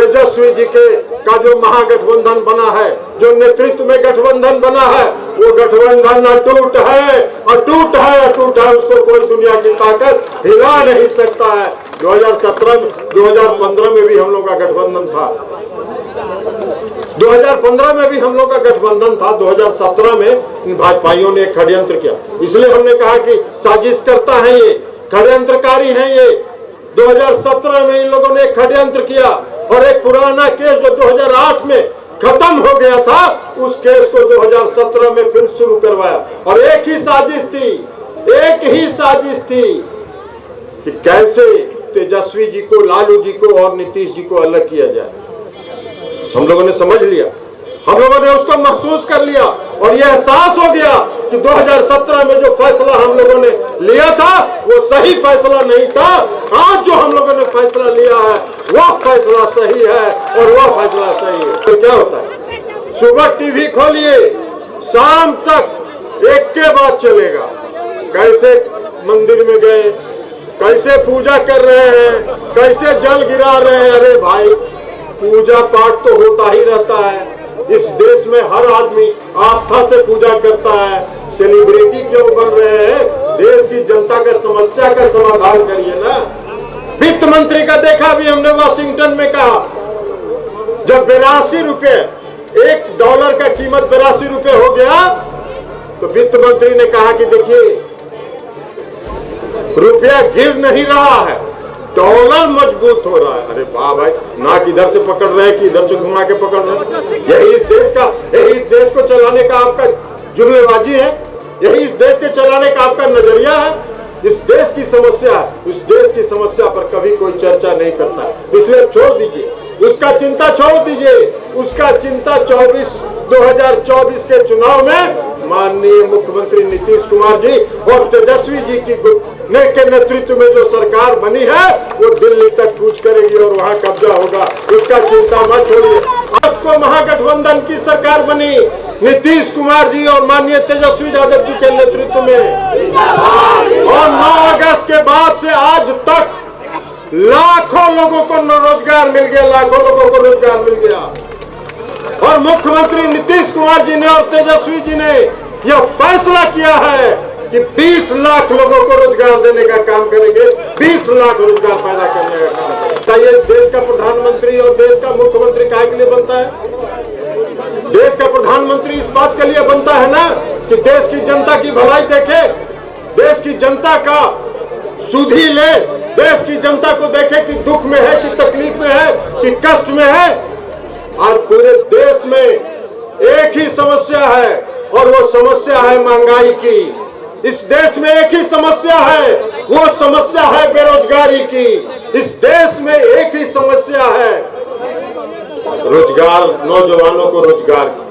तेजस्वी जी का जो महागठबंधन बना है, जो नेतृत्व में गठबंधन बना है, वो गठबंधन अटूट है, अटूट है, अटूट है। उसको कोई दुनिया की ताकत हिला नहीं सकता है। 2015 में भी हम लोग का गठबंधन था, 2015 में भी हम लोग का गठबंधन था। 2017 में इन भाजपाइयों ने एक षड्यंत्र किया, इसलिए हमने कहा कि साजिश करता है ये, षड्यंत्रकारी है ये। 2017 में इन लोगों ने एक षड्यंत्र किया और एक पुराना केस जो 2008 में खत्म हो गया था, उस केस को 2017 में फिर शुरू करवाया। और एक ही साजिश थी, एक ही साजिश थी कि कैसे तेजस्वी जी को, लालू जी को और नीतीश जी को अलग किया जाए। हम लोगों ने समझ लिया, हम लोगों ने उसको महसूस कर लिया और यह एहसास हो गया कि 2017 में जो फैसला हम लोगों ने लिया था वो सही फैसला नहीं था। आज जो हम लोगों ने फैसला लिया है वह फैसला सही है और वह फैसला सही है। तो क्या होता है, सुबह टीवी खोलिए, शाम तक एक के बाद चलेगा, कैसे मंदिर में गए, कैसे पूजा कर रहे हैं, कैसे जल गिरा रहे हैं। अरे भाई, पूजा पाठ तो होता ही रहता है, इस देश में हर आदमी आस्था से पूजा करता है। सेलिब्रिटी क्यों बन रहे हैं? देश की जनता के समस्या का समाधान करिए ना। वित्त मंत्री का देखा भी हमने वाशिंगटन में कहा, जब 82 रुपए, $1 का कीमत 82 रुपए हो गया, तो वित्त मंत्री ने कहा कि देखिए रुपया गिर नहीं रहा है, डॉलर मजबूत हो रहा है। अरे वाह भाई, नाक इधर से पकड़ रहे हैं कि इधर से घुमा के पकड़ रहे हैं। यही इस देश को चलाने का आपका जुमलेबाजी है, यही इस देश के चलाने का आपका नजरिया है। इस देश की समस्या, उस देश की समस्या पर कभी कोई चर्चा नहीं करता, इसलिए छोड़ दीजिए, उसका चिंता छोड़ दीजिए। उसका चिंता 2024 के चुनाव में माननीय मुख्यमंत्री नीतीश कुमार जी और तेजस्वी जी के नेतृत्व में जो सरकार बनी है वो दिल्ली तक कूच करेगी और वहां कब्जा होगा। उसका चिंता मत छोड़िए। आज को महागठबंधन की सरकार बनी नीतीश कुमार जी और माननीय तेजस्वी यादव जी के नेतृत्व में, और 9 अगस्त के बाद से आज तक लाखों लोगों को रोजगार मिल गया, लाखों लोगों को रोजगार मिल गया। और मुख्यमंत्री नीतीश कुमार जी ने और तेजस्वी जी ने यह फैसला किया है कि 20 लाख लोगों को रोजगार देने का काम करेंगे, 20 लाख रोजगार पैदा करने का काम करेंगे। ये देश का प्रधानमंत्री और देश का मुख्यमंत्री काहे के लिए बनता है? देश का प्रधानमंत्री इस बात के लिए बनता है ना कि देश की जनता की भलाई देखे, देश की जनता का सुधी ले, देश की जनता को देखे कि दुख में है, कि तकलीफ में है, कि कष्ट में है। आज पूरे देश में एक ही समस्या है और वो समस्या है महंगाई की। इस देश में एक ही समस्या है, वो समस्या है बेरोजगारी की। इस देश में एक ही समस्या है रोजगार, नौजवानों को रोजगार की।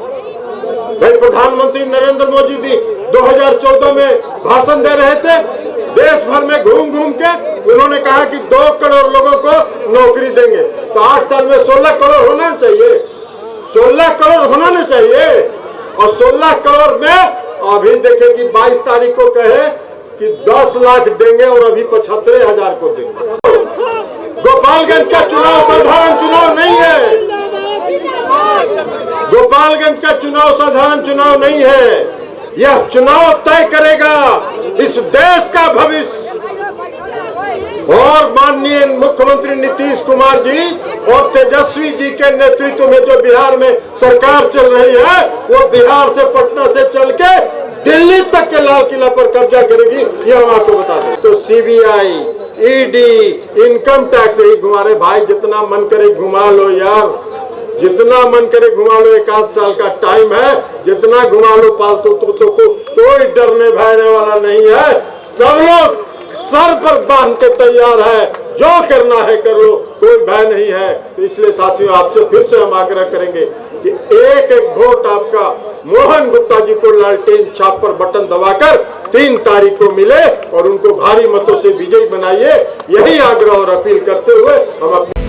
भाई, प्रधानमंत्री नरेंद्र मोदी जी 2014 में भाषण दे रहे थे, देश भर में घूम घूम के उन्होंने कहा कि 2 करोड़ लोगों को नौकरी देंगे। तो 8 साल में 16 करोड़ होना चाहिए, 16 करोड़ होना चाहिए। और 16 करोड़ में अभी देखे कि 22 तारीख को कहे कि 10 लाख देंगे और अभी 75,000 को देंगे। गोपालगंज का चुनाव साधारण चुनाव नहीं है, गोपालगंज का चुनाव साधारण चुनाव नहीं है। यह चुनाव तय करेगा इस देश का भविष्य। और माननीय मुख्यमंत्री नीतीश कुमार जी और तेजस्वी जी के नेतृत्व में जो बिहार में सरकार चल रही है, वो बिहार से, पटना से चल के दिल्ली तक के लाल किला पर कब्जा करेगी, ये हम आपको बता दें। तो सीबीआई, ईडी, इनकम टैक्स ही घुमा रहे भाई, जितना मन करे घुमा लो यार, जितना मन करे घुमा लो। 1 साल का टाइम है, जितना घुमा लो पालतू, तो कोई डरने भयने वाला नहीं है। सब लोग सर पर बांध के तैयार है, जो करना है कर लो, कोई भय नहीं है। तो इसलिए साथियों, आपसे फिर से हम आग्रह करेंगे कि एक एक वोट आपका मोहन गुप्ता जी को लालटेन छाप पर बटन दबाकर 3 तारीख को मिले और उनको भारी मतों से विजयी बनाइए। यही आग्रह और अपील करते हुए हम अपने